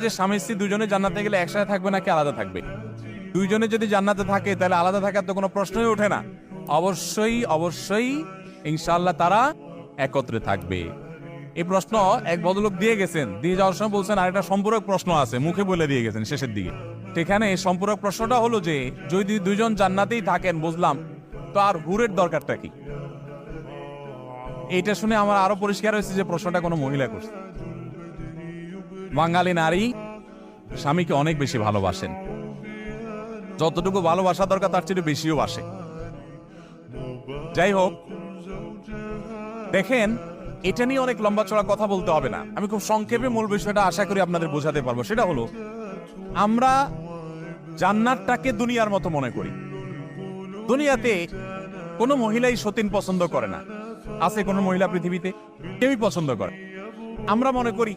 যে স্বামী স্ত্রী দুজনে জান্নাতে গেলে একসাথে থাকবে নাকি আলাদা থাকবে? দুইজনে যদি জান্নাতে থাকে তাহলে আলাদা থাকার তো কোনো প্রশ্নই ওঠে না। অবশ্যই অবশ্যই ইনশাআল্লাহ তারা একত্রে থাকবে। এই প্রশ্ন এক ভদ্রলোক দিয়ে গেছেন, দিয়ে যাওয়ার সময় বলছেন আরেকটা সম্পূরক প্রশ্ন আছে, মুখে বলে দিয়ে গেছেন শেষের দিকে। সেখানে সম্পূরক প্রশ্নটা হলো যে যদি দুইজন জান্নাতেই থাকেন বুঝলাম, তো আর হুরের দরকারটা কি? এইটা শুনে আমার আরো পরিষ্কার হয়েছে যে প্রশ্নটা কোনো মহিলা করছে। বাঙালি নারী স্বামীকে অনেক বেশি ভালোবাসেন, যতটুকু ভালোবাসা দরকার তার চেয়ে বেশিও বাসে। যাই হোক, দেখেন এটা নিয়ে অনেক লম্বা চড়া কথা বলতে হবে না, আমি খুব সংক্ষেপে মূল বিষয়টা আশা করি আপনাদের বোঝাতে পারবো। সেটা হলো আমরা জান্নাতটাকে দুনিয়ার মতো মনে করি। দুনিয়াতে কোনো মহিলাই সতীন পছন্দ করে না, আছে কোনো মহিলা পৃথিবীতে? কেউই পছন্দ করে। আমরা মনে করি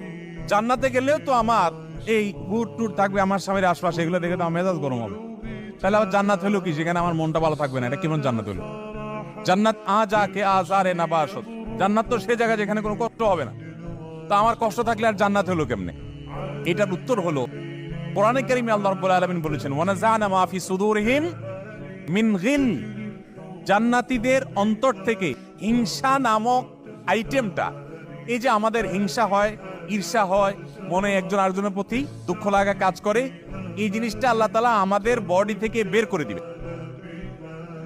জান্নাতে গেলেও তো আমার এই হুট টুট থাকবে আমার স্বামীর আশপাশে, এগুলো দেখে তো আমার মেজাজ গরম হবে। তাহলে আবার জান্নাত হলো কি যেখানে আমার মনটা ভালো থাকবে না? এটা কেমন জান্নাত হলো? জান্নাত আজাকে আজারে না বাসত, জান্নাত তো সে জায়গা যেখানে কোনো কষ্ট হবে না। তা আমার কষ্ট থাকলে আর জান্নাত হলো কেমনে? এটার উত্তর হলো কোরআনে কারীমে আল্লাহ রাব্বুল আলামিন বলেছেন ওয়ানাযানা মা ফি সুদুরিহিম মিন গিল, জান্নাতীদের অন্তর থেকে হিংসা নামক আইটেমটা, এই যে আমাদের হিংসা হয়, ঈর্ষা হয়, মনে একজন আরেকজনের প্রতি দুঃখ লাগা কাজ করে, এই জিনিসটা আল্লাহ তাআলা আমাদের বডি থেকে বের করে দিবে।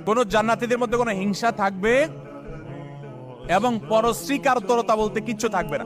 কোন জান্নাতীদের মধ্যে কোনো হিংসা থাকবে এবং পরশ্রী কাতরতা বলতে কিচ্ছু থাকবে না।